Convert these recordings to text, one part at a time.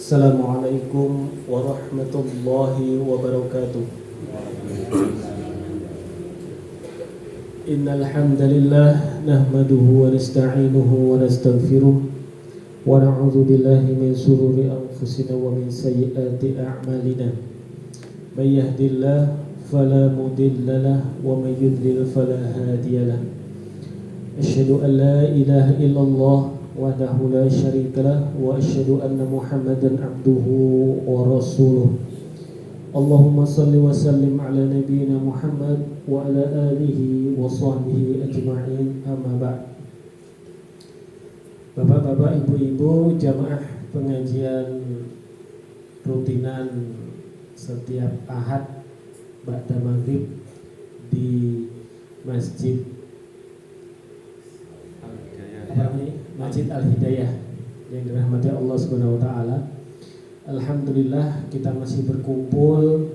Assalamualaikum warahmatullahi wabarakatuh. Innal hamdalillah nahmaduhu wa nasta'inuhu wa nastaghfiruh wa na'udzu billahi min shururi anfusina wa min sayyiati a'malina. May yahdihillahu fala mudilla lahu wa may yudlil fala hadiya lahu. Asyhadu an la ilaha illallah wahdahu la syarikalah wa asyhadu anna Muhammadan abduhu wa rasuluh. Allahumma salli wa sallim ala nabiyyina Muhammad wa ala alihi wa sahbihi ajma'in, amma ba'd. Bapak-bapak, ibu-ibu, jamaah pengajian rutinan setiap Ahad ba'da maghrib di Masjid Masjid Al-Hidayah yang dirahmati Allah Subhanahu wa taala. Alhamdulillah kita masih berkumpul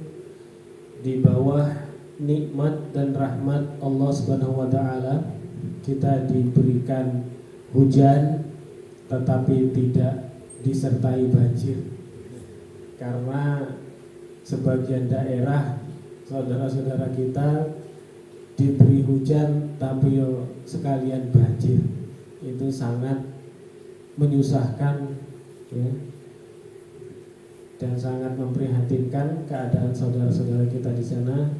di bawah nikmat dan rahmat Allah Subhanahu wa taala. Kita diberikan hujan tetapi tidak disertai banjir. Karena sebagian daerah saudara-saudara kita diberi hujan tapi sekalian banjir. Itu sangat menyusahkan, ya, dan sangat memprihatinkan keadaan saudara-saudara kita di sana.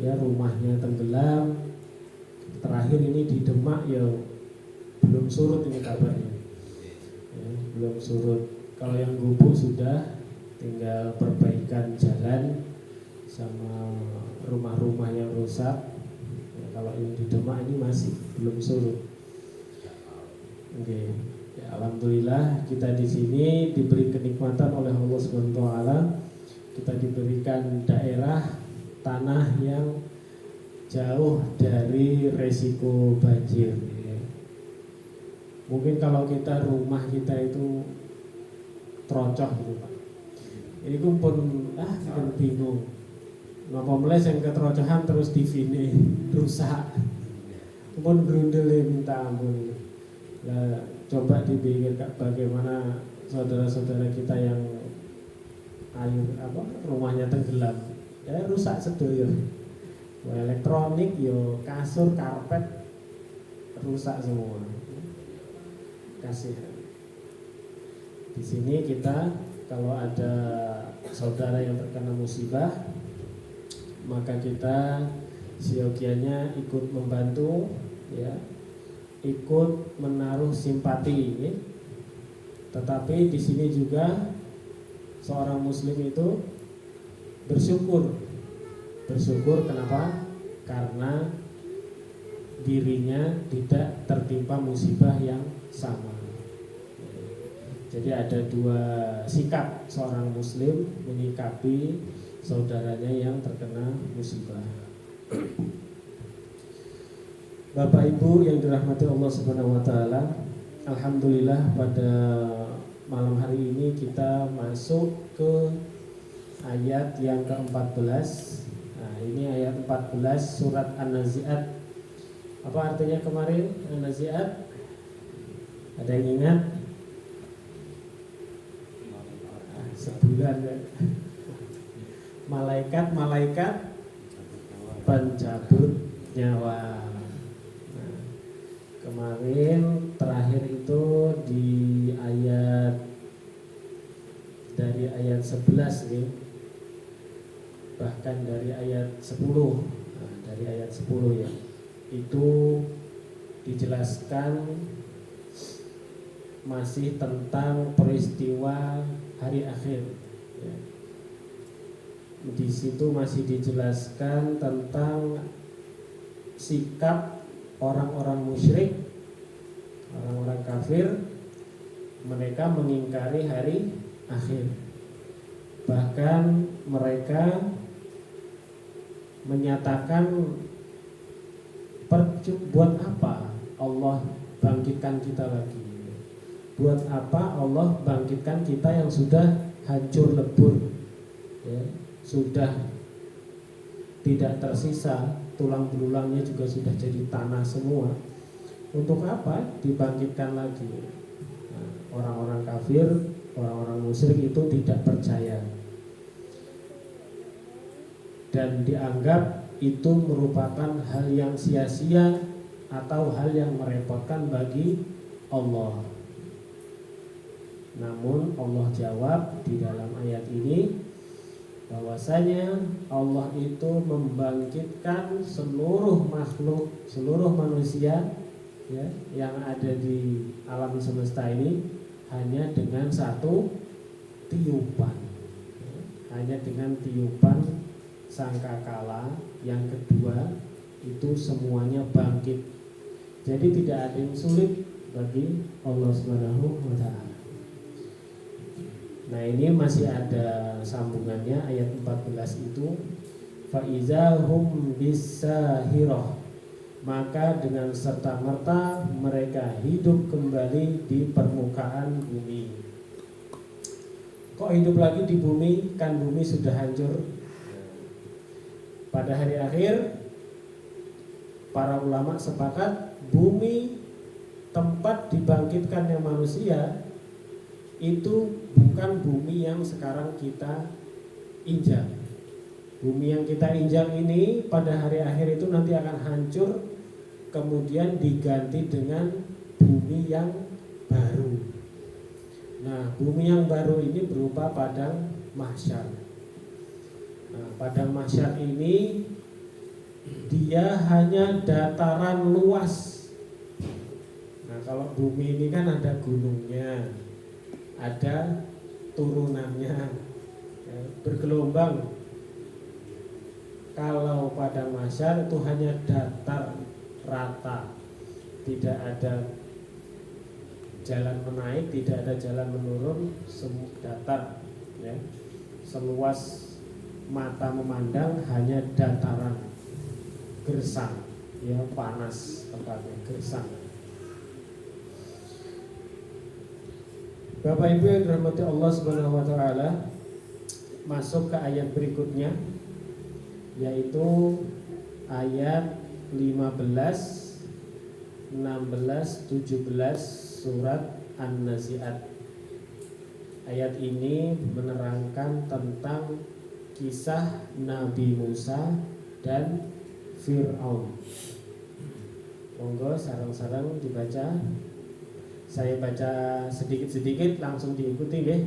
Ya, rumahnya tenggelam. Terakhir ini di Demak ya belum surut ini kabarnya, ya, belum surut. Kalau yang Gubuk sudah, tinggal perbaikan jalan sama rumah-rumah yang rusak. Ya, kalau yang di Demak ini masih belum surut. Oke, ya, alhamdulillah kita di sini diberi kenikmatan oleh Allah Subhanahu wa taala. Kita diberikan daerah tanah yang jauh dari resiko banjir. Ya. Mungkin kalau kita rumah kita itu terocoh gitu Pak. Ini pun kita bingung. Napa mulai yang keterocohan terus divine rusak. Pun grundele minta ampun. Nah, coba dipikirkan bagaimana saudara-saudara kita yang rumahnya tenggelam, ya rusak sedoyo. Elektronik, yo kasur, karpet rusak semua. Kasih. Di sini kita kalau ada saudara yang terkena musibah, maka kita siogianya ikut membantu, ya, ikut menaruh simpati, ya. Tetapi di sini juga seorang muslim itu bersyukur kenapa? Karena dirinya tidak tertimpa musibah yang sama. Jadi ada dua sikap seorang muslim menyikapi saudaranya yang terkena musibah. Bapak Ibu yang dirahmati Allah Subhanahu wa taala, alhamdulillah pada malam hari ini kita masuk ke ayat yang ke-14. Nah, ini ayat 14 surat An-Nazi'at. Apa artinya kemarin An-Nazi'at? Ada yang ingat? Sebulan ya. Malaikat pencabut nyawa. Kemarin terakhir itu di dari ayat 11 nih, bahkan dari ayat 10. Nah, dari ayat 10 ya, itu dijelaskan masih tentang peristiwa hari akhir, ya. Di situ masih dijelaskan tentang sikap orang-orang musyrik, orang-orang kafir. Mereka mengingkari hari akhir. Bahkan mereka menyatakan, buat apa Allah bangkitkan kita lagi? Buat apa Allah bangkitkan kita yang sudah hancur lebur, ya, sudah tidak tersisa, tulang belulangnya juga sudah jadi tanah semua. Untuk apa dibangkitkan lagi? Nah, orang-orang kafir, Orang-orang musyrik itu tidak percaya dan dianggap itu merupakan hal yang sia-sia atau hal yang merepotkan bagi Allah. Namun Allah jawab di dalam ayat ini bahwasanya Allah itu membangkitkan seluruh makhluk, seluruh manusia ya, yang ada di alam semesta ini hanya dengan satu tiupan, hanya dengan tiupan sangkakala. Yang kedua itu semuanya bangkit. Jadi tidak ada yang sulit bagi Allah Subhanahu wa taala. Nah, ini masih ada sambungannya ayat 14 itu faizahum bisahirah, maka dengan serta-merta mereka hidup kembali di permukaan bumi. Kok hidup lagi di bumi? Kan bumi sudah hancur. Pada hari akhir para ulama sepakat bumi tempat dibangkitkannya manusia itu bukan bumi yang sekarang kita injak. Bumi yang kita injak ini pada hari akhir itu nanti akan hancur, kemudian diganti dengan bumi yang baru. Nah, bumi yang baru ini berupa padang mahsyar. Nah, padang mahsyar ini dia hanya dataran luas. Nah, kalau bumi ini kan ada gunungnya, ada turunannya, ya, bergelombang. Kalau padang mahsyar itu hanya datar rata, tidak ada jalan menaik, tidak ada jalan menurun, datar, ya. Seluas mata memandang hanya dataran, gersang, ya, panas tempatnya, gersang. Bapak Ibu yang dirahmati Allah Subhanahu wa taala, masuk ke ayat berikutnya yaitu ayat 15, 16, 17 surat An-Nazi'at. Ayat ini menerangkan tentang kisah Nabi Musa dan Fir'aun. Monggo sarang-sarang dibaca. Saya baca sedikit-sedikit langsung diikuti nggih.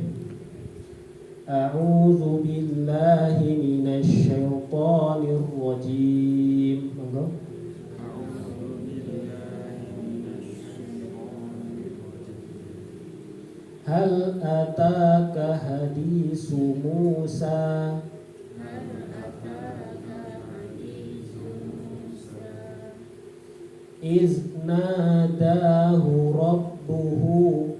A'udzu billahi minasy syaithanir rajim. Monggo. Hal ataka hadisu Musa iz nadahu rabbuhu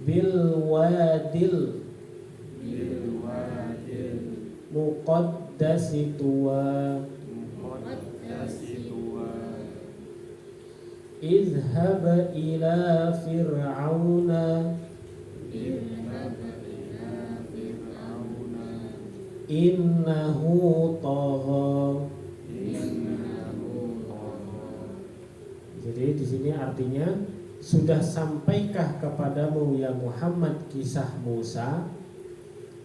bil wadil muqaddasi tuwa izhab ila fir'auna innahu tagha. Jadi di sini artinya, sudah sampaikah kepadamu ya Muhammad kisah Musa?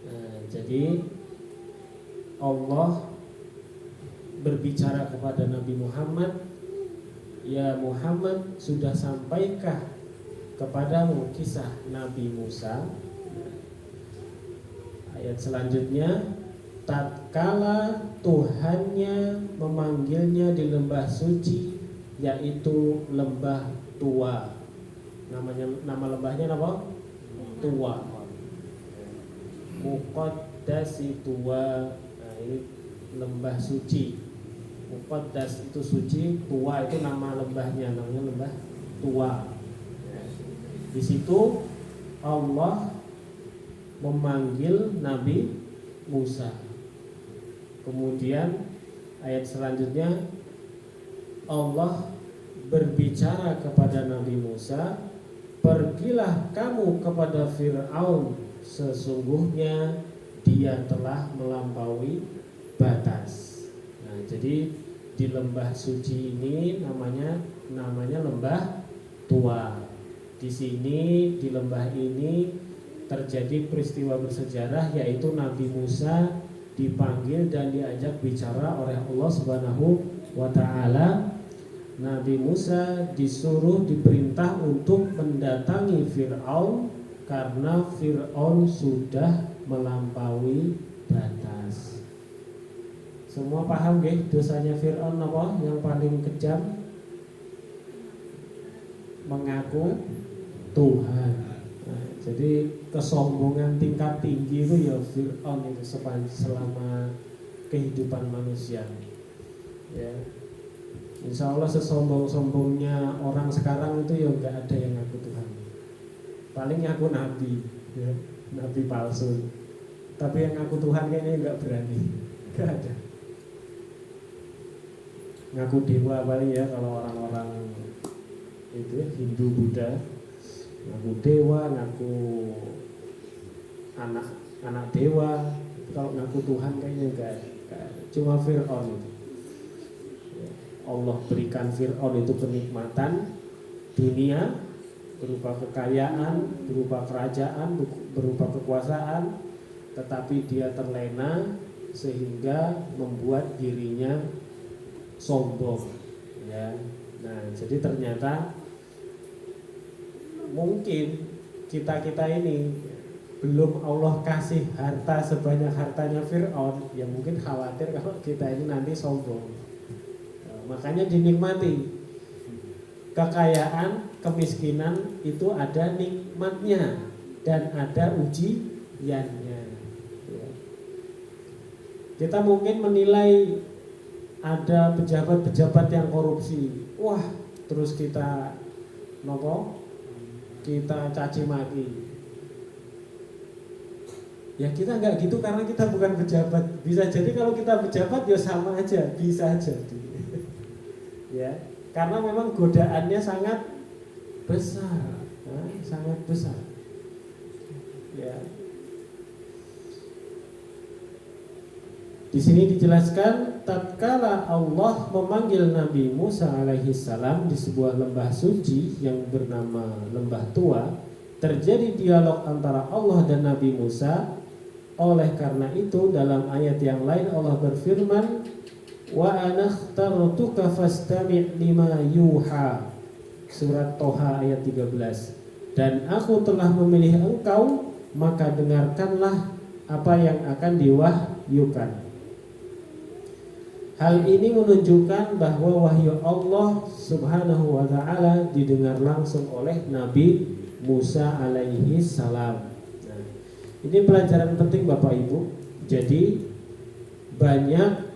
Nah, jadi Allah berbicara kepada Nabi Muhammad, ya Muhammad, sudah sampaikah kepadamu kisah Nabi Musa? Ayat selanjutnya, tatkala Tuhannya memanggilnya di lembah suci, yaitu lembah Tua. Nama lembahnya apa? Tua. Muqaddasi Tua. Nah, ini lembah suci. Muqaddas itu suci, Tua itu nama lembahnya, namanya lembah Tua. Di situ Allah memanggil Nabi Musa. Kemudian ayat selanjutnya Allah berbicara kepada Nabi Musa, pergilah kamu kepada Fir'aun, sesungguhnya dia telah melampaui batas. Nah, jadi di lembah suci ini namanya lembah tua. Di sini di lembah ini terjadi peristiwa bersejarah, yaitu Nabi Musa dipanggil dan diajak bicara oleh Allah Subhanahu wa taala. Nabi Musa diperintah untuk mendatangi Fir'aun karena Fir'aun sudah melampaui batas. Semua paham nggih dosanya Fir'aun apa? Yang paling kejam mengaku Tuhan. Nah, jadi kesombongan tingkat tinggi itu ya Fir'aun itu selama kehidupan manusia. Ya. Insya Allah sesombong-sombongnya orang sekarang itu ya nggak ada yang ngaku Tuhan. Paling ngaku nabi, ya, nabi palsu. Tapi yang ngaku Tuhan kayaknya nggak berani, nggak ada. Ngaku dewa paling ya kalau orang-orang itu Hindu Buddha, ngaku dewa, ngaku anak dewa. Kalau ngaku Tuhan kayaknya nggak. Cuma Fir'aun itu. Allah berikan Fir'aun itu kenikmatan dunia berupa kekayaan, berupa kerajaan, berupa kekuasaan, tetapi dia terlena sehingga membuat dirinya sombong, ya. Nah, jadi ternyata mungkin kita ini belum Allah kasih harta sebanyak hartanya Fir'aun, ya mungkin khawatir kalau kita ini nanti sombong. Makanya dinikmati. Kekayaan, kemiskinan itu ada nikmatnya dan ada ujiannya. Kita mungkin menilai ada pejabat-pejabat yang korupsi. Wah, terus kita caci maki. Ya kita nggak gitu karena kita bukan pejabat. Bisa jadi kalau kita pejabat ya sama aja, bisa jadi. Ya, karena memang godaannya sangat besar, sangat besar. Ya. Di sini dijelaskan tatkala Allah memanggil Nabi Musa alaihi salam di sebuah lembah suci yang bernama Lembah Tua, terjadi dialog antara Allah dan Nabi Musa. Oleh karena itu dalam ayat yang lain Allah berfirman, wa anakhtartuka fastami' lima yuha. Surat Toha ayat 13. Dan aku telah memilih engkau, maka dengarkanlah apa yang akan diwahyukan. Hal ini menunjukkan bahwa wahyu Allah Subhanahu wa ta'ala didengar langsung oleh Nabi Musa alaihi salam. Nah, ini pelajaran penting Bapak Ibu. Jadi banyak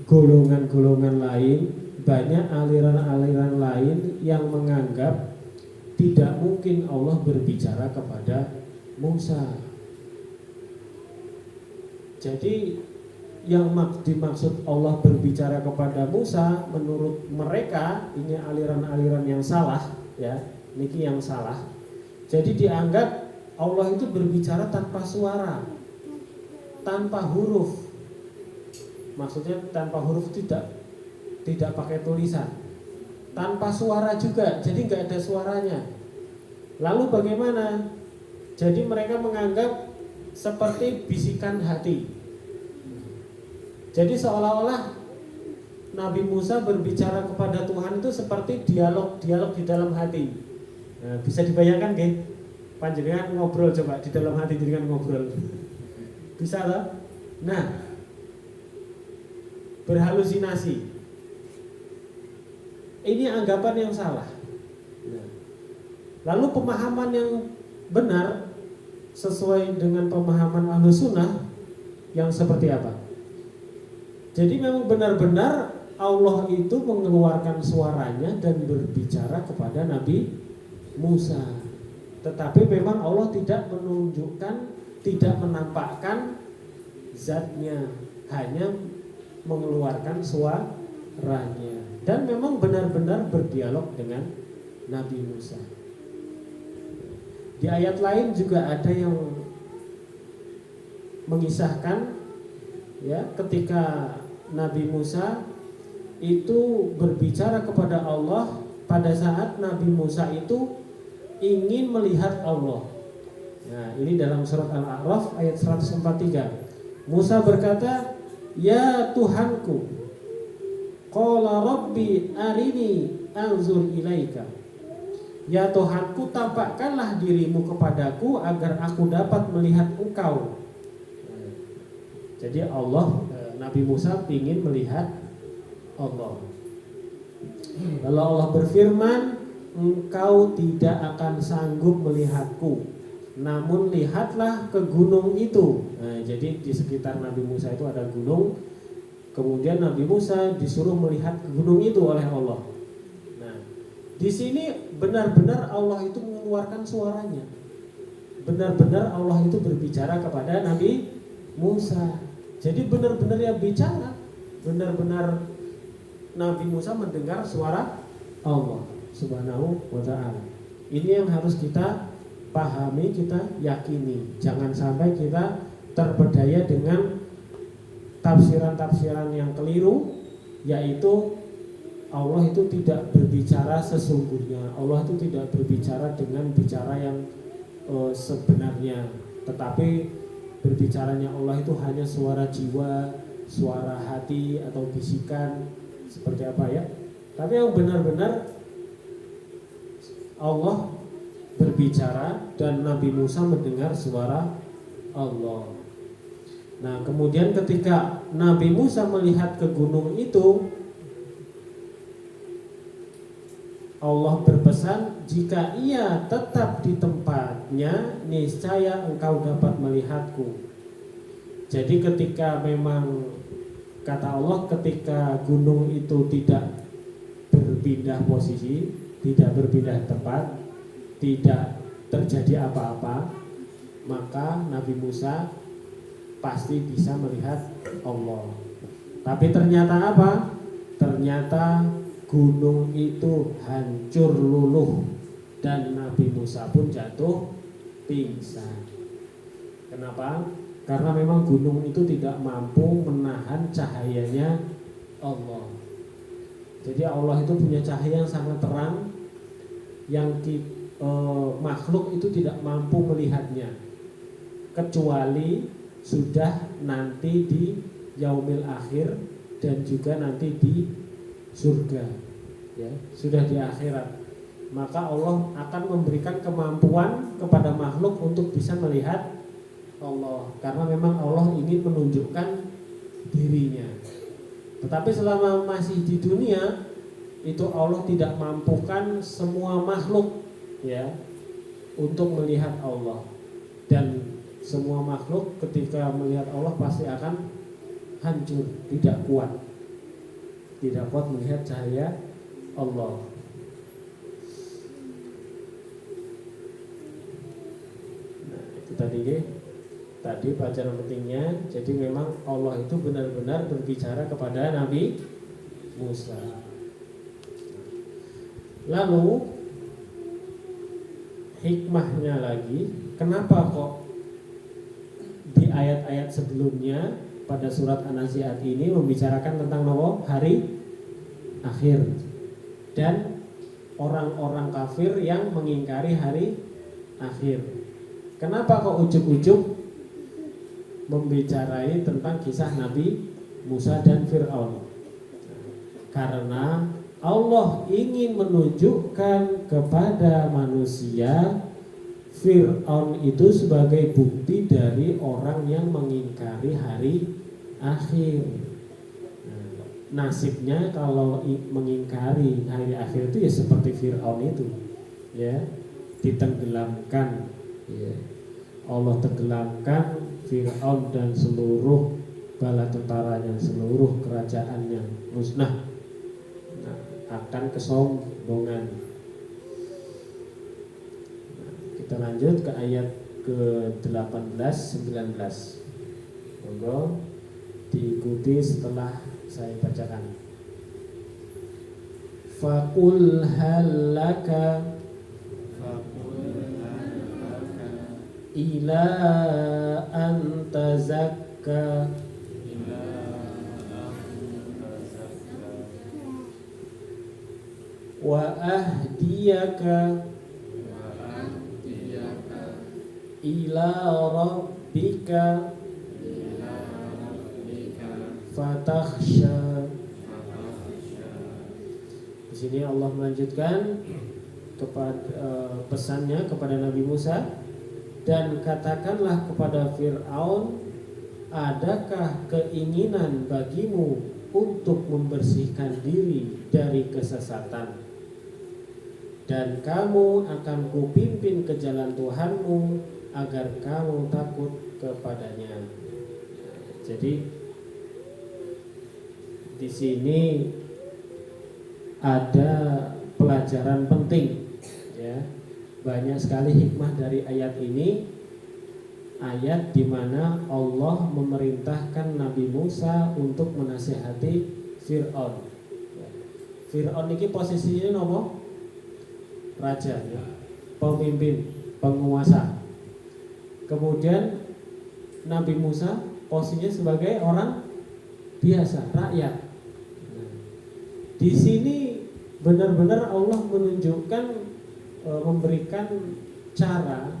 golongan-golongan lain, banyak aliran-aliran lain yang menganggap tidak mungkin Allah berbicara kepada Musa. Jadi yang dimaksud Allah berbicara kepada Musa menurut mereka ini aliran-aliran yang salah, ya, niki yang salah. Jadi dianggap Allah itu berbicara tanpa suara, tanpa huruf. Maksudnya tanpa huruf tidak pakai tulisan, tanpa suara juga, jadi nggak ada suaranya. Lalu bagaimana? Jadi mereka menganggap seperti bisikan hati. Jadi seolah-olah Nabi Musa berbicara kepada Tuhan itu seperti dialog di dalam hati. Nah, bisa dibayangkan nggih? Panjenengan ngobrol coba di dalam hati dengan ngobrol. Bisa loh? Nah, berhalusinasi. Ini anggapan yang salah. Lalu pemahaman yang benar sesuai dengan pemahaman Ahlussunnah yang seperti apa? Jadi memang benar-benar Allah itu mengeluarkan suaranya dan berbicara kepada Nabi Musa. Tetapi memang Allah tidak menunjukkan, tidak menampakkan zatnya, hanya mengeluarkan suaranya. Dan memang benar-benar berdialog dengan Nabi Musa. Di ayat lain juga ada yang mengisahkan, ya, ketika Nabi Musa itu berbicara kepada Allah pada saat Nabi Musa itu ingin melihat Allah. Nah, ini dalam surat Al-A'raf ayat 143. Musa berkata, "Ya Tuhanku, qala rabbi arini anzur ilaika." Ya Tuhanku, tampakkanlah dirimu kepadaku agar aku dapat melihat Engkau. Jadi Nabi Musa ingin melihat Allah. Lalu Allah berfirman, "Engkau tidak akan sanggup melihatku, namun lihatlah ke gunung itu." Nah, jadi di sekitar Nabi Musa itu ada gunung. Kemudian Nabi Musa disuruh melihat ke gunung itu oleh Allah. Nah, di sini benar-benar Allah itu mengeluarkan suaranya. Benar-benar Allah itu berbicara kepada Nabi Musa. Jadi benar-benar ya bicara. Benar-benar Nabi Musa mendengar suara Allah Subhanahu wa ta'ala. Ini yang harus kita pahami, kita yakini. Jangan sampai kita terpedaya dengan tafsiran-tafsiran yang keliru, yaitu Allah itu tidak berbicara sesungguhnya. Allah itu tidak berbicara dengan bicara yang sebenarnya. Tetapi berbicaranya Allah itu hanya suara jiwa, suara hati atau bisikan seperti apa ya. Tapi yang benar-benar Allah berbicara dan Nabi Musa mendengar suara Allah. Nah, kemudian ketika Nabi Musa melihat ke gunung itu, Allah berpesan, "Jika ia tetap di tempatnya, niscaya engkau dapat melihatku." Jadi ketika memang kata Allah, ketika gunung itu tidak berpindah posisi, tidak berpindah tempat, tidak terjadi apa-apa, maka Nabi Musa pasti bisa melihat Allah. Tapi ternyata apa? Ternyata gunung itu hancur luluh dan Nabi Musa pun jatuh pingsan. Kenapa? Karena memang gunung itu tidak mampu menahan cahayanya Allah. Jadi Allah itu punya cahaya yang sangat terang, yang makhluk itu tidak mampu melihatnya, kecuali sudah nanti di yaumil akhir dan juga nanti di surga, ya, sudah di akhirat. Maka Allah akan memberikan kemampuan kepada makhluk untuk bisa melihat Allah, karena memang Allah ingin menunjukkan dirinya. Tetapi selama masih di dunia itu Allah tidak mampukan semua makhluk, ya, untuk melihat Allah. Dan semua makhluk ketika melihat Allah pasti akan hancur, tidak kuat melihat cahaya Allah. Nah, itu tadi pelajaran pentingnya. Jadi memang Allah itu benar-benar berbicara kepada Nabi Musa. Lalu hikmahnya lagi, kenapa kok di ayat-ayat sebelumnya pada surat An-Nazi'at ini membicarakan tentang hari akhir dan orang-orang kafir yang mengingkari hari akhir. Kenapa kok ujuk-ujuk membicarai tentang kisah Nabi Musa dan Fir'aun? Karena Allah ingin menunjukkan kepada manusia Fir'aun itu sebagai bukti dari orang yang mengingkari hari akhir. Nasibnya kalau mengingkari hari akhir itu ya seperti Fir'aun itu, ya, ditenggelamkan, ya. Allah tenggelamkan Fir'aun dan seluruh bala tentaranya, seluruh kerajaannya musnah, akan kesombongan. Kita lanjut ke ayat ke-18, 19. Monggo diikuti setelah saya bacakan. Faqul halaka ila an tazakka wa ahdiyaka ila rabbika fatakhsha. Di sini Allah melanjutkan kepada pesannya kepada Nabi Musa, dan katakanlah kepada Fir'aun, adakah keinginan bagimu untuk membersihkan diri dari kesesatan, dan kamu akan kupimpin ke jalan Tuhanmu agar kamu takut kepadanya. Jadi di sini ada pelajaran penting, ya. Banyak sekali hikmah dari ayat ini. Ayat di mana Allah memerintahkan Nabi Musa untuk menasihati Fir'aun. Fir'aun ini posisinya nopo? Raja, ya. Pemimpin, penguasa. Kemudian Nabi Musa posisinya sebagai orang biasa, rakyat. Di sini benar-benar Allah menunjukkan, memberikan cara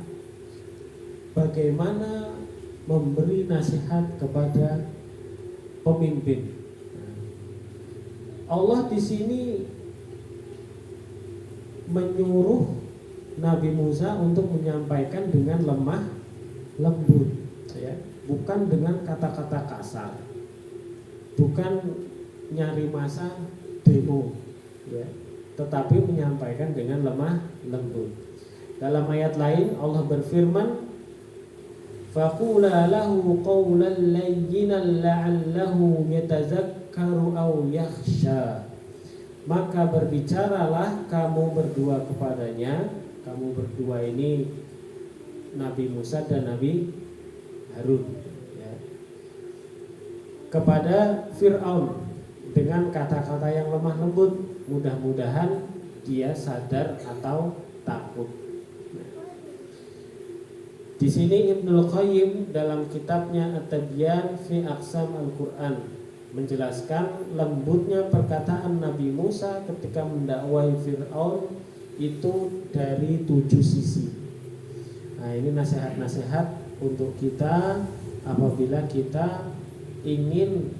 bagaimana memberi nasihat kepada pemimpin. Allah di sini menyuruh Nabi Musa untuk menyampaikan dengan lemah lembut, ya, bukan dengan kata-kata kasar, bukan nyari masa demo, ya, tetapi menyampaikan dengan lemah lembut. Dalam ayat lain Allah berfirman, faqula lahu qawlan layyinan la'allahu yatazakkaru aw yakhsha. Maka berbicaralah kamu berdua kepadanya. Kamu berdua ini Nabi Musa dan Nabi Harun, ya, kepada Fir'aun dengan kata-kata yang lemah lembut, mudah-mudahan dia sadar atau takut. Di sini Ibnul Qayyim dalam kitabnya At-Tibyan fi Aqsam Al-Quran menjelaskan lembutnya perkataan Nabi Musa ketika mendakwahi Fir'aun itu dari 7 sisi. Nah, ini nasihat-nasihat untuk kita apabila kita ingin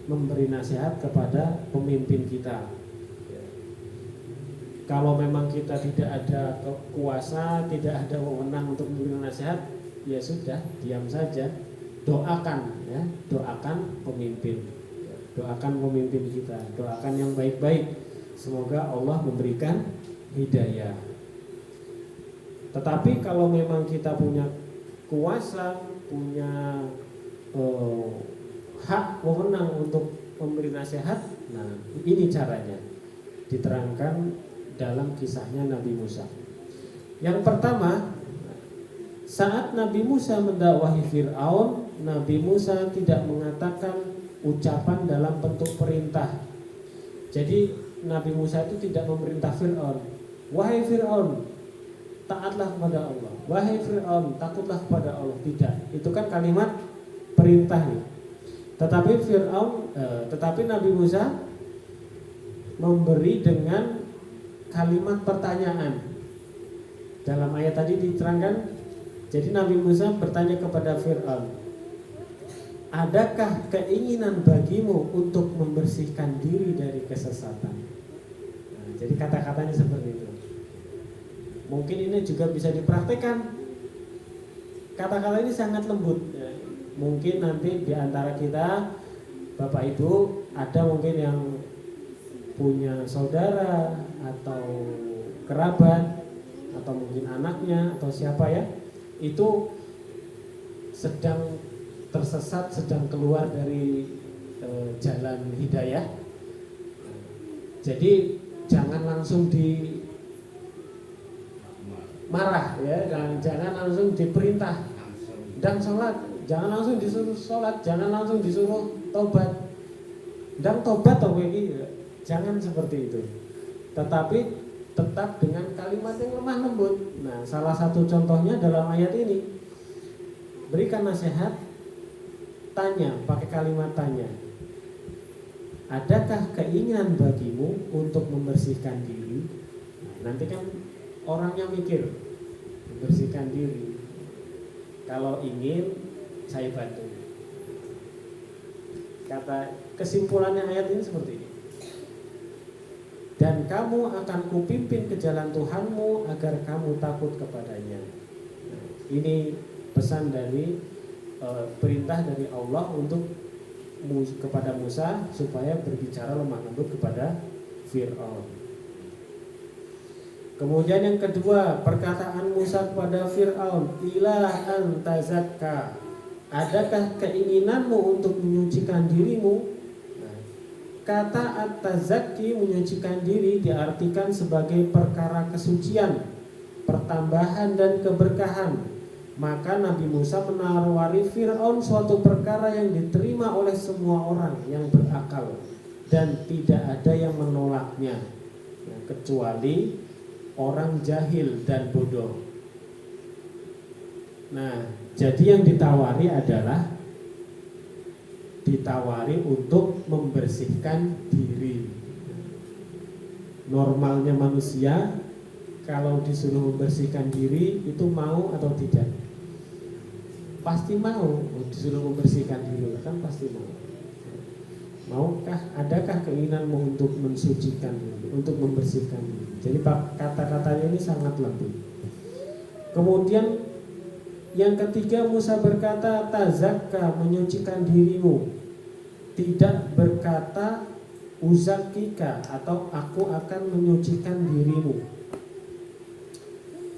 memberi nasihat kepada pemimpin kita. Kalau memang kita tidak ada kuasa, tidak ada wewenang untuk memberi nasihat, ya sudah, diam saja. Doakan, ya, doakan pemimpin, doakan pemimpin kita, doakan yang baik-baik. Semoga Allah memberikan hidayah. Tetapi kalau memang kita punya kuasa, punya hak wewenang untuk memberi nasihat, nah ini caranya diterangkan dalam kisahnya Nabi Musa. Yang pertama, saat Nabi Musa mendakwahi Fir'aun, Nabi Musa tidak mengatakan ucapan dalam bentuk perintah. Jadi Nabi Musa itu tidak memerintah Fir'aun, wahai Fir'aun, taatlah kepada Allah, wahai Fir'aun, takutlah kepada Allah. Tidak, itu kan kalimat perintah nih. Tetapi Nabi Musa memberi dengan kalimat pertanyaan. Dalam ayat tadi diterangkan, jadi Nabi Musa bertanya kepada Fir'aun, adakah keinginan bagimu untuk membersihkan diri dari kesesatan? Nah, jadi kata-katanya seperti itu. Mungkin ini juga bisa dipraktekkan. Kata-kata ini sangat lembut. Mungkin nanti di antara kita, Bapak Ibu, ada mungkin yang punya saudara atau kerabat atau mungkin anaknya atau siapa, ya, itu sedang tersesat, sedang keluar dari jalan hidayah. Jadi jangan langsung dimarah, ya, dan jangan langsung diperintah dan sholat. Jangan langsung disuruh sholat, jangan langsung disuruh tobat. Dan tobat atau begini, jangan seperti itu. Tetapi tetap dengan kalimat yang lemah lembut. Nah, salah satu contohnya dalam ayat ini, berikan nasihat, tanya, pakai kalimat tanya. adakah keinginan bagimu untuk membersihkan diri? Nah, nanti kan orangnya mikir membersihkan diri. Kalau ingin, saya bantu. Kata kesimpulannya ayat ini seperti ini. Dan kamu akan kupimpin ke jalan Tuhanmu agar kamu takut kepadanya. Nah, ini pesan dari perintah dari Allah untuk kepada Musa supaya berbicara lemah lembut kepada Fir'aun. Kemudian yang kedua, perkataan Musa kepada Fir'aun, ila anta zakka, adakah keinginanmu untuk menyucikan dirimu? Kata at-tazakki, menyucikan diri, diartikan sebagai perkara kesucian, pertambahan dan keberkahan. Maka Nabi Musa menawari Fir'aun suatu perkara yang diterima oleh semua orang yang berakal dan tidak ada yang menolaknya, kecuali orang jahil dan bodoh. Nah, jadi yang ditawari adalah untuk membersihkan diri. Normalnya manusia kalau disuruh membersihkan diri itu mau atau tidak? Pasti mau. Disuruh membersihkan diri kan pasti mau. Maukah, adakah keinginanmu untuk mensucikan diri, untuk membersihkan diri? Jadi kata-katanya ini sangat lembut. Kemudian yang ketiga, Musa berkata tazakka, menyucikan dirimu. Tidak berkata uzakika atau aku akan menyucikan dirimu.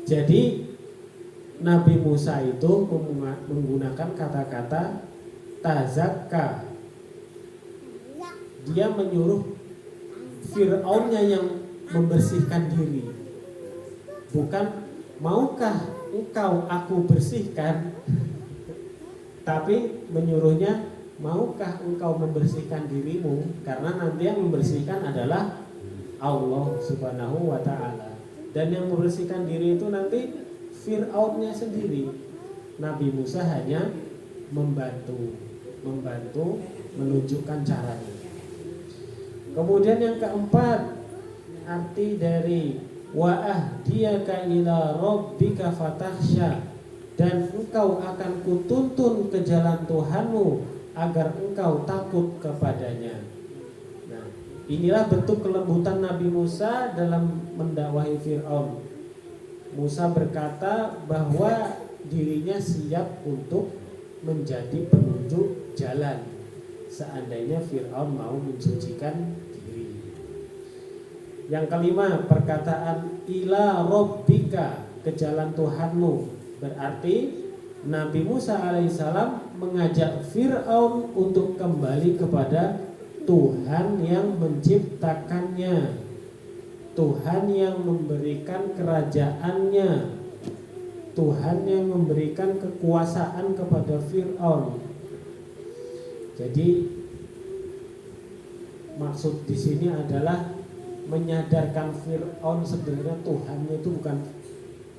Jadi Nabi Musa itu menggunakan kata-kata tazakka. Dia menyuruh Fir'aunnya yang membersihkan diri. Bukan maukah engkau aku bersihkan, tapi menyuruhnya maukah engkau membersihkan dirimu, karena nanti yang membersihkan adalah Allah Subhanahu wa ta'ala. Dan yang membersihkan diri itu nanti Fir'aunnya sendiri. Nabi Musa hanya membantu menunjukkan caranya. Kemudian yang keempat, arti dari wa'ahdiyaka ila rabbika fatakhsha, dan engkau akan kutuntun ke jalan Tuhanmu agar engkau takut kepadanya. Nah, inilah bentuk kelembutan Nabi Musa dalam mendakwahi Fir'aun. Musa berkata bahwa dirinya siap untuk menjadi penunjuk jalan seandainya Fir'aun mau mensucikan diri. Yang kelima, perkataan ila rabbika, ke jalan Tuhanmu, berarti Nabi Musa alaihissalam mengajak Fir'aun untuk kembali kepada Tuhan yang menciptakannya, Tuhan yang memberikan kerajaannya, Tuhan yang memberikan kekuasaan kepada Fir'aun. Jadi maksud di sini adalah menyadarkan Fir'aun sebenarnya Tuhannya itu bukan,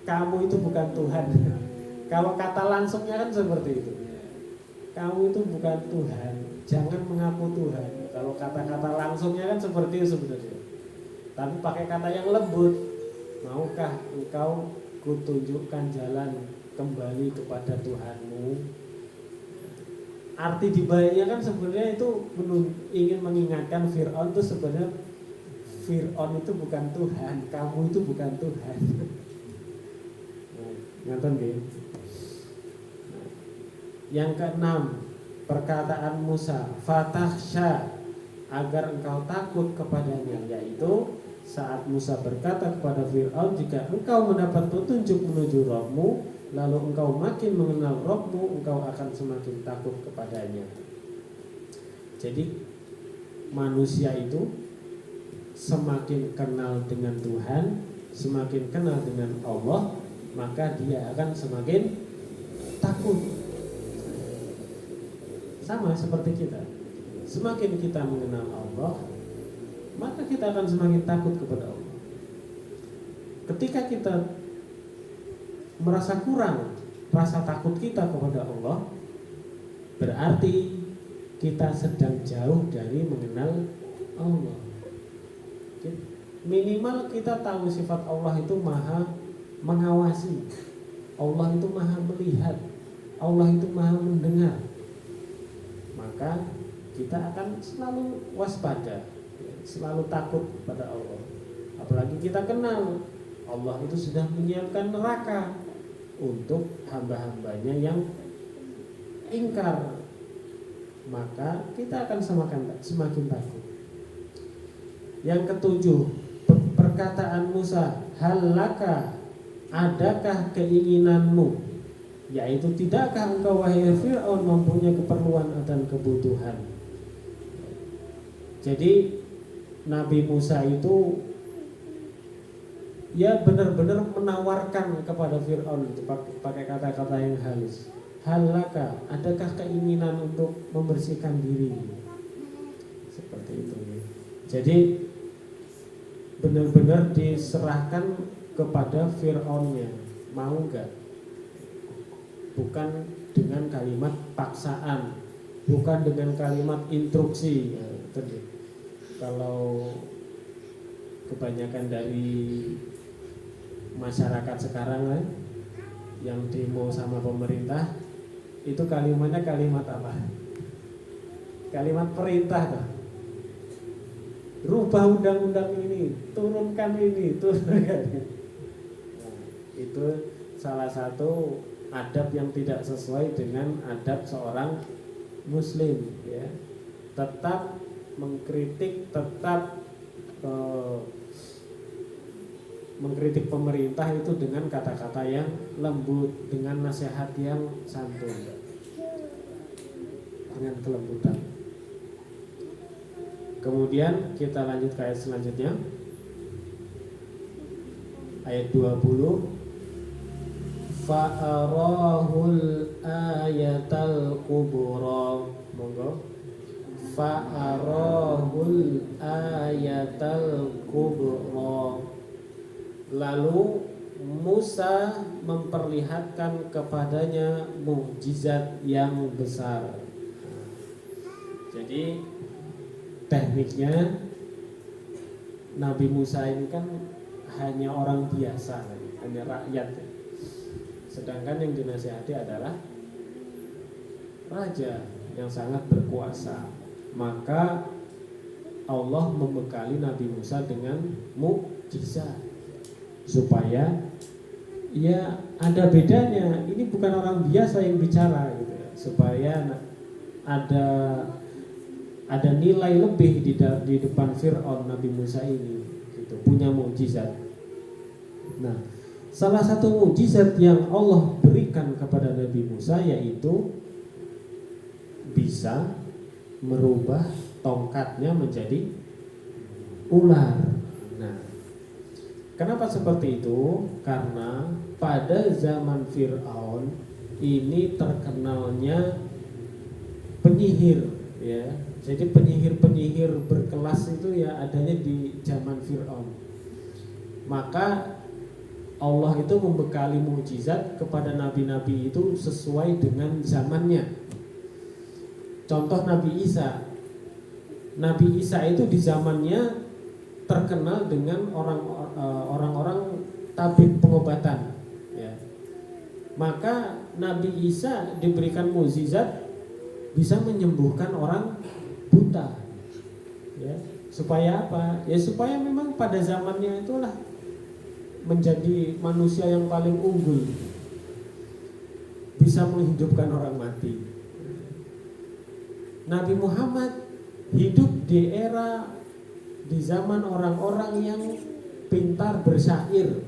kamu itu bukan Tuhan. Kalau kata langsungnya kan seperti itu, kamu itu bukan Tuhan, jangan mengaku Tuhan. Kalau kata-kata langsungnya kan seperti itu sebenarnya. Tapi pakai kata yang lembut, maukah engkau kutunjukkan jalan kembali kepada Tuhanmu? Arti dibaliknya kan sebenarnya itu ingin mengingatkan Fir'aun itu sebenarnya Fir'aun itu bukan Tuhan, kamu itu bukan Tuhan. Ngerti nggih? Yang keenam, perkataan Musa fatakhsha, agar engkau takut kepadanya, yaitu saat Musa berkata kepada Fir'aun, jika engkau mendapat petunjuk menuju Rabbmu, lalu engkau makin mengenal Rabbmu, engkau akan semakin takut kepadanya. Jadi manusia itu semakin kenal dengan Tuhan, semakin kenal dengan Allah, maka dia akan semakin takut. Sama seperti kita, semakin kita mengenal Allah, maka kita akan semakin takut kepada Allah. Ketika kita merasa kurang rasa takut kita kepada Allah, berarti kita sedang jauh dari mengenal Allah. Minimal kita tahu sifat Allah itu maha mengawasi, Allah itu maha melihat, Allah itu maha mendengar. Maka kita akan selalu waspada, selalu takut pada Allah. Apalagi kita kenal Allah itu sudah menyiapkan neraka untuk hamba-hambanya yang ingkar, maka kita akan semakin takut. Yang ketujuh, perkataan Musa, halaka, adakah keinginanmu, yaitu tidakkah engkau wahai Fir'aun mempunyai keperluan dan kebutuhan. Jadi Nabi Musa itu ya benar-benar menawarkan kepada Fir'aun itu pakai kata-kata yang halus. Halaka, adakah keinginan untuk membersihkan diri? Seperti itu. Jadi benar-benar diserahkan kepada Fir'aunnya, mau enggak? Bukan dengan kalimat paksaan, bukan dengan kalimat instruksi. Kalau kebanyakan dari masyarakat sekarang yang demo sama pemerintah, itu kalimatnya kalimat apa? Kalimat perintah tuh. Rubah undang-undang ini, turunkan ini, turunkan ini. Nah, itu salah satu adab yang tidak sesuai dengan adab seorang muslim, ya. Tetap mengkritik, tetap mengkritik pemerintah itu dengan kata-kata yang lembut, dengan nasihat yang santun, dengan kelembutan. Kemudian kita lanjut ke ayat selanjutnya, ayat 20. Fa'arahul ayatal kubra. Monggo. Fa'arahul ayatal kubra. Lalu Musa memperlihatkan kepadanya mukjizat yang besar. Jadi tekniknya Nabi Musa ini kan hanya orang biasa, hanya rakyat. Sedangkan yang dinasihati adalah raja yang sangat berkuasa. Maka Allah membekali Nabi Musa dengan mukjizat supaya ya ada bedanya. Ini bukan orang biasa yang bicara gitu ya. Supaya ada nilai lebih di depan Fir'aun. Nabi Musa ini gitu, punya mukjizat. Nah, salah satu mukjizat yang Allah berikan kepada Nabi Musa yaitu bisa merubah tongkatnya menjadi ular. Nah, kenapa seperti itu? Karena pada zaman Fir'aun ini terkenalnya penyihir, ya. Jadi penyihir-penyihir berkelas itu ya adanya di zaman Fir'aun. Maka Allah itu membekali mukjizat kepada nabi-nabi itu sesuai dengan zamannya. Contoh Nabi Isa. Nabi Isa itu di zamannya terkenal dengan orang-orang tabib pengobatan, ya. Maka Nabi Isa diberikan mukjizat bisa menyembuhkan orang buta, ya. Supaya apa? Ya supaya memang pada zamannya itulah menjadi manusia yang paling unggul, bisa menghidupkan orang mati. Nabi Muhammad hidup di zaman orang-orang yang pintar bersyair,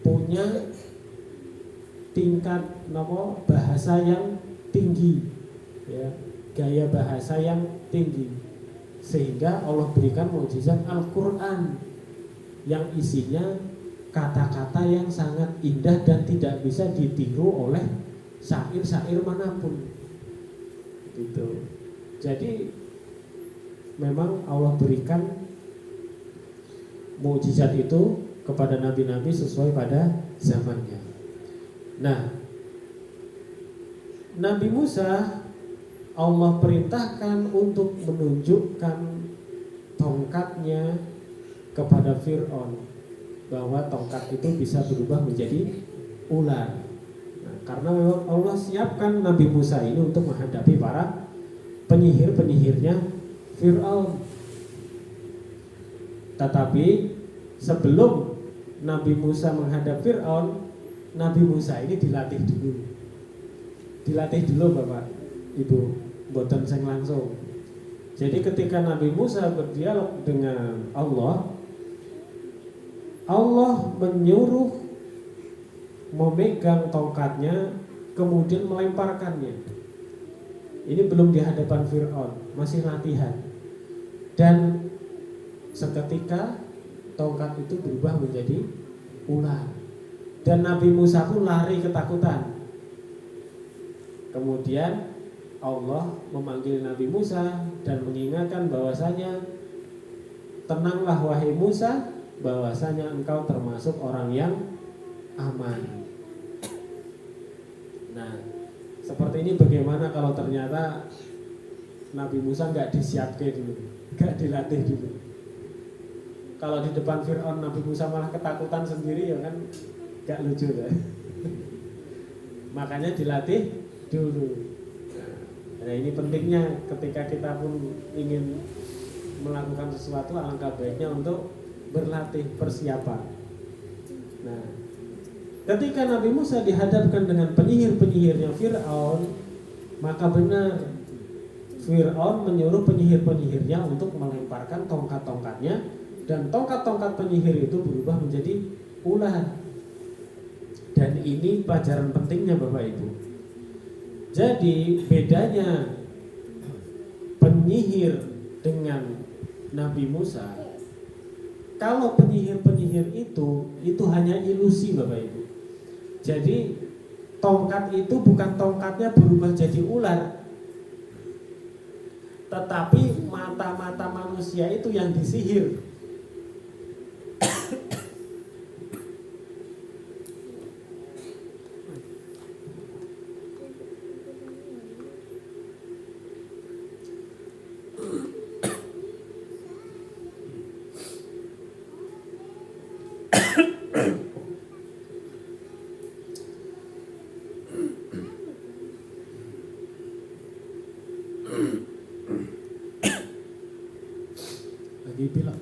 punya tingkat bahasa yang tinggi, ya, gaya bahasa yang tinggi, sehingga Allah berikan mukjizat Al-Quran yang isinya kata-kata yang sangat indah dan tidak bisa ditiru oleh syair-syair manapun. Gitu. Jadi memang Allah berikan mukjizat itu kepada nabi-nabi sesuai pada zamannya. Nah, Nabi Musa Allah perintahkan untuk menunjukkan tongkatnya kepada Fir'aun, bahwa tongkat itu bisa berubah menjadi ular. Nah, karena Allah siapkan Nabi Musa ini untuk menghadapi para penyihir-penyihirnya Fir'aun. Tetapi sebelum Nabi Musa menghadap Fir'aun, Nabi Musa ini dilatih dulu. Dilatih dulu Bapak Ibu, mboten sing langsung. Jadi ketika Nabi Musa berdialog dengan Allah, Allah menyuruh memegang tongkatnya, kemudian melemparkannya. Ini belum di hadapan Fir'aun, masih latihan. Dan seketika tongkat itu berubah menjadi ular. Dan Nabi Musa pun lari ketakutan. Kemudian Allah memanggil Nabi Musa dan mengingatkan bahwasanya, tenanglah wahai Musa, bahwasanya engkau termasuk orang yang aman. Nah, seperti ini bagaimana kalau ternyata Nabi Musa nggak disiapkan dulu, nggak dilatih dulu. Kalau di depan Fir'aun Nabi Musa malah ketakutan sendiri, ya kan nggak lucu ya. Makanya dilatih dulu. Nah, ini pentingnya ketika kita pun ingin melakukan sesuatu, alangkah baiknya untuk berlatih, persiapan. Nah, ketika Nabi Musa dihadapkan dengan penyihir-penyihirnya Fir'aun, maka benar Fir'aun menyuruh penyihir-penyihirnya untuk melemparkan tongkat-tongkatnya, dan tongkat-tongkat penyihir itu berubah menjadi ular. Dan ini pelajaran pentingnya Bapak Ibu. Jadi bedanya penyihir dengan Nabi Musa, kalau penyihir-penyihir itu hanya ilusi Bapak Ibu. Jadi tongkat itu bukan tongkatnya berubah jadi ular, tetapi mata-mata manusia itu yang disihir. Lagi bilang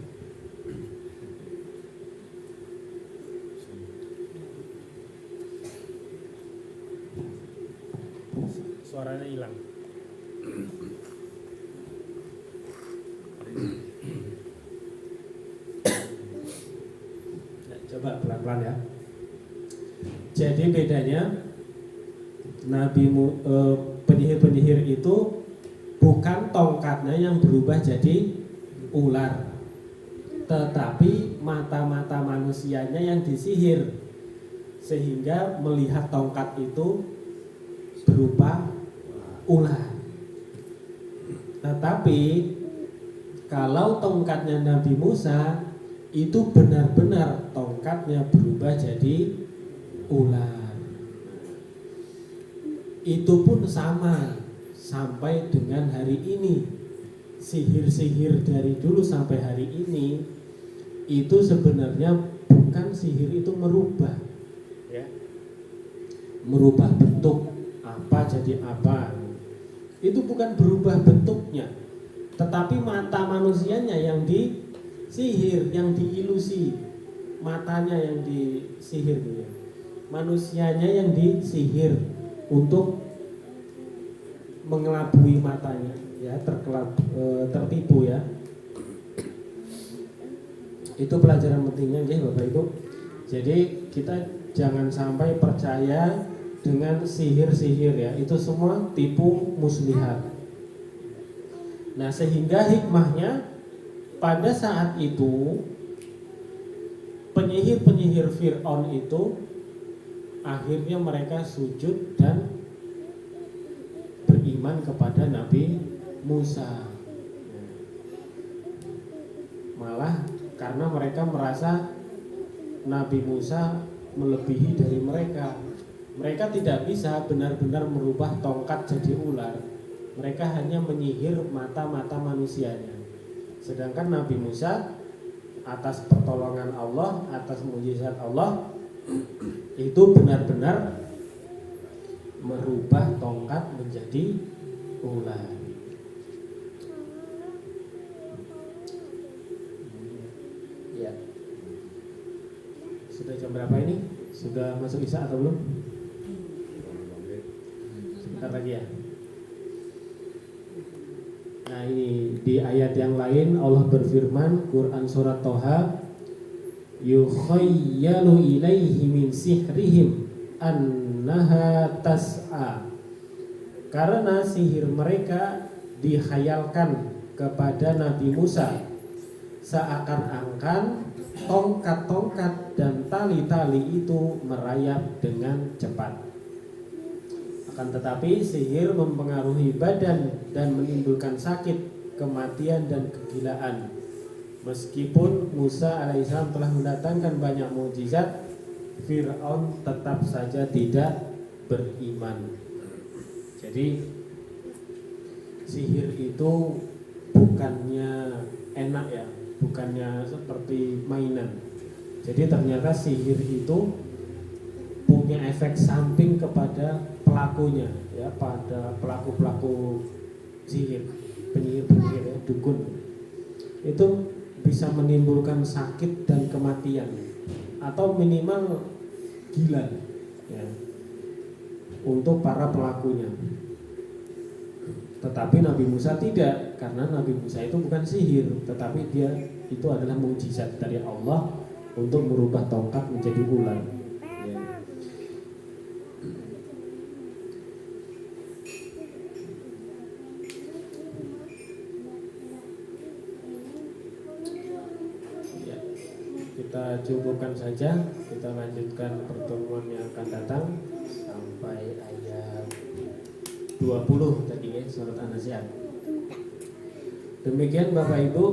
suaranya hilang. Ya, coba pelan-pelan ya. Jadi bedanya penyihir-penyihir itu bukan tongkatnya yang berubah jadi ular, tetapi mata-mata manusianya yang disihir sehingga melihat tongkat itu berupa ular. Tetapi kalau tongkatnya Nabi Musa itu benar-benar tongkatnya berubah jadi ular. Itu pun sama sampai dengan hari ini. Sihir-sihir dari dulu sampai hari ini itu sebenarnya bukan sihir itu merubah, ya, merubah bentuk apa jadi apa. Itu bukan berubah bentuknya, tetapi mata manusianya yang disihir, yang diilusi, matanya yang disihir, ya. Manusianya yang disihir untuk mengelabui matanya, ya, tertipu ya. Itu pelajaran pentingnya ya Bapak Ibu. Jadi kita jangan sampai percaya dengan sihir-sihir ya, itu semua tipu muslihat. Nah, sehingga hikmahnya pada saat itu penyihir-penyihir Fir'aun itu akhirnya mereka sujud dan beriman kepada Nabi Musa. Malah karena mereka merasa Nabi Musa melebihi dari mereka. Mereka tidak bisa benar-benar merubah tongkat jadi ular. Mereka hanya menyihir mata-mata manusianya, Sedangkan Nabi Musa atas pertolongan Allah, atas mukjizat Allah itu benar-benar merubah tongkat menjadi ular. Ya. Sudah jam berapa ini? Sudah masuk Isya atau belum? Sebentar lagi ya. Nah ini di ayat yang lain Allah berfirman, Quran surat Toha, yukhayyalu ilaihi min sihrihim annaha tas'a. Karena sihir mereka dikhayalkan kepada Nabi Musa seakan-akan tongkat-tongkat dan tali-tali itu merayap dengan cepat. Akan tetapi sihir mempengaruhi badan dan menimbulkan sakit, kematian dan kegilaan. Meskipun Musa alaihissalam telah mendatangkan banyak mukjizat, Fir'aun tetap saja tidak beriman. Jadi sihir itu bukannya enak ya, bukannya seperti mainan. Jadi ternyata sihir itu punya efek samping kepada pelakunya, ya, pada pelaku-pelaku sihir, penyihir-penyihir, ya, dukun. Itu bisa menimbulkan sakit dan kematian, atau minimal gila, ya, untuk para pelakunya. Tetapi Nabi Musa tidak, karena Nabi Musa itu bukan sihir, tetapi dia itu adalah mukjizat dari Allah untuk merubah tongkat menjadi ular. Kita cukupkan saja, kita lanjutkan pertemuan yang akan datang sampai ayat 20 tadi ya, surat An-Nazi'at. Demikian Bapak Ibu,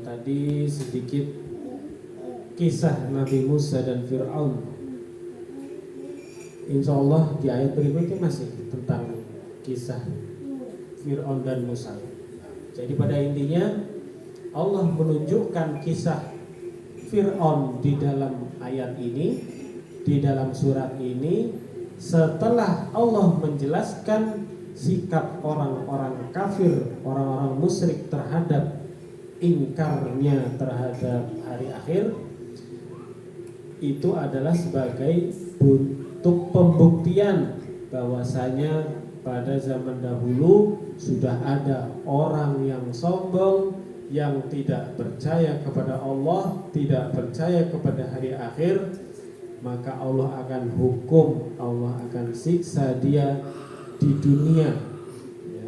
tadi sedikit kisah Nabi Musa dan Fir'aun. Insya Allah di ayat berikutnya masih tentang kisah Fir'aun dan Musa. Jadi pada intinya Allah menunjukkan kisah Fir'aun di dalam ayat ini, di dalam surat ini, setelah Allah menjelaskan sikap orang-orang kafir, orang-orang musyrik terhadap ingkarnya terhadap hari akhir. Itu adalah sebagai bentuk pembuktian bahwasanya pada zaman dahulu sudah ada orang yang sombong, yang tidak percaya kepada Allah, tidak percaya kepada hari akhir, maka Allah akan hukum, Allah akan siksa dia di dunia. Ya.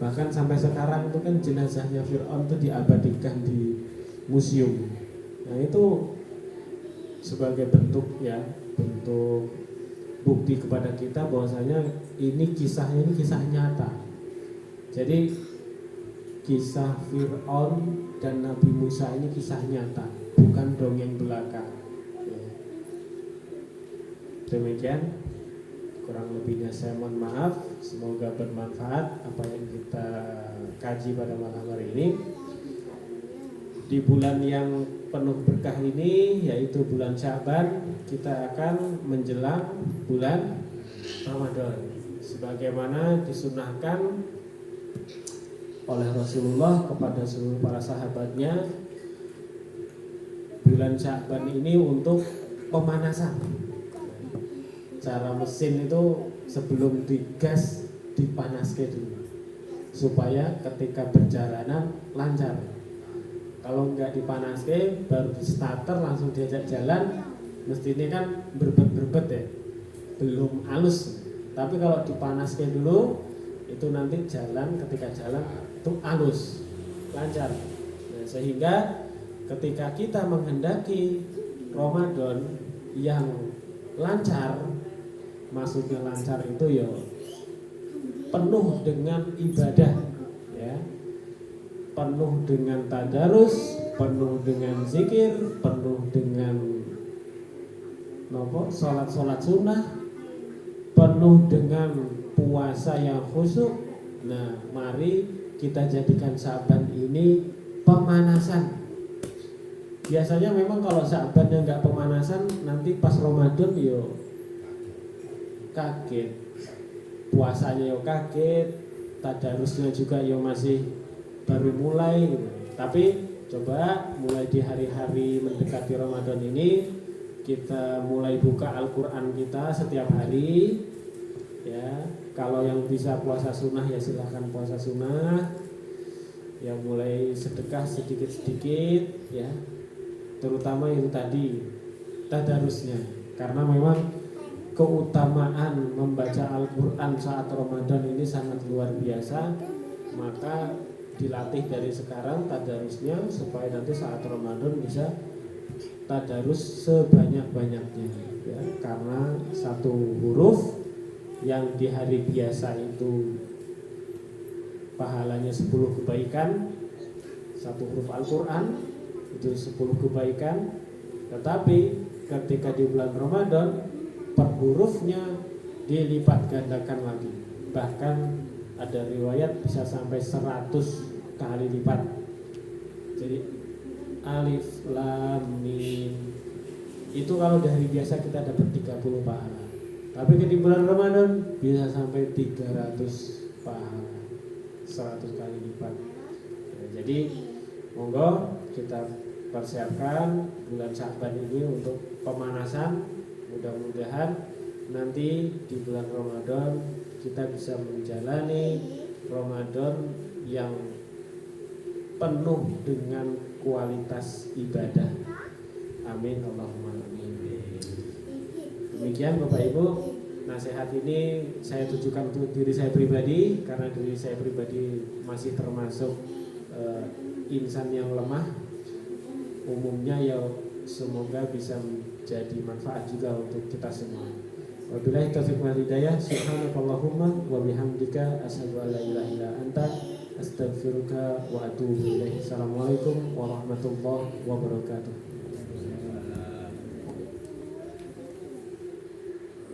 Bahkan sampai sekarang itu kan jenazahnya Fir'aun itu diabadikan di museum. Nah itu sebagai bentuk ya, bentuk bukti kepada kita bahwasanya ini kisahnya, ini kisah nyata. Jadi kisah Fir'aun dan Nabi Musa ini kisah nyata, bukan dongeng belaka. Ya. Demikian, kurang lebihnya saya mohon maaf. Semoga bermanfaat apa yang kita kaji pada malam hari ini. Di bulan yang penuh berkah ini, yaitu bulan Sya'ban, kita akan menjelang bulan Ramadan. Sebagaimana disunahkan oleh Rasulullah kepada seluruh para sahabatnya, bulan Sya'ban ini untuk pemanasan. Cara mesin itu sebelum digas dipanaske dulu, supaya ketika perjalanan lancar. Kalau nggak dipanaske, baru di starter langsung diajak jalan, mestinya kan berbet-berbet ya, belum halus. Tapi kalau dipanaske dulu, itu nanti jalan, ketika jalan itu halus, lancar. Nah, sehingga ketika kita menghendaki Ramadan yang lancar, maksudnya lancar itu ya penuh dengan ibadah, ya, penuh dengan tadarus, penuh dengan zikir, penuh dengan sholat sunnah, penuh dengan puasa yang khusyuk. Nah, mari kita jadikan Sya'ban ini pemanasan. Biasanya memang kalau Sya'bannya nggak pemanasan, nanti pas Ramadan yo kaget, puasanya yo kaget, tadarusnya juga yo masih baru mulai gitu. Tapi coba mulai di hari-hari mendekati Ramadan ini kita mulai buka Al-Quran kita setiap hari ya. Kalau yang bisa puasa sunnah ya silahkan puasa sunnah, yang mulai sedekah sedikit-sedikit ya, terutama itu tadi tadarusnya, karena memang keutamaan membaca Al-Quran saat Ramadan ini sangat luar biasa. Maka dilatih dari sekarang tadarusnya supaya nanti saat Ramadan bisa tadarus sebanyak-banyaknya ya. Karena satu huruf yang di hari biasa itu pahalanya 10 kebaikan, satu huruf Al-Quran itu 10 kebaikan. Tetapi ketika di bulan Ramadan per hurufnya dilipat gandakan lagi. Bahkan ada riwayat bisa sampai 100 kali lipat. Jadi alif lam mim itu kalau di hari biasa kita dapat 30 pahala. Tapi di bulan Ramadan bisa sampai 300 pahala, 100 kali lipat. Ya, jadi monggo kita persiapkan bulan Sya'ban ini untuk pemanasan. Mudah-mudahan nanti di bulan Ramadan kita bisa menjalani Ramadan yang penuh dengan kualitas ibadah. Amin Allahumma amin. Demikian Bapak Ibu, nasihat ini saya tujukan untuk diri saya pribadi, karena diri saya pribadi masih termasuk insan yang lemah. Umumnya ya semoga bisa menjadi manfaat juga untuk kita semua. Wabillahi taufiq wal hidayah. Subhanakallahumma wa bihamdika asyhadu an la ilaha illa anta astaghfiruka wa atubu ilaik. Assalamualaikum warahmatullahi wabarakatuh.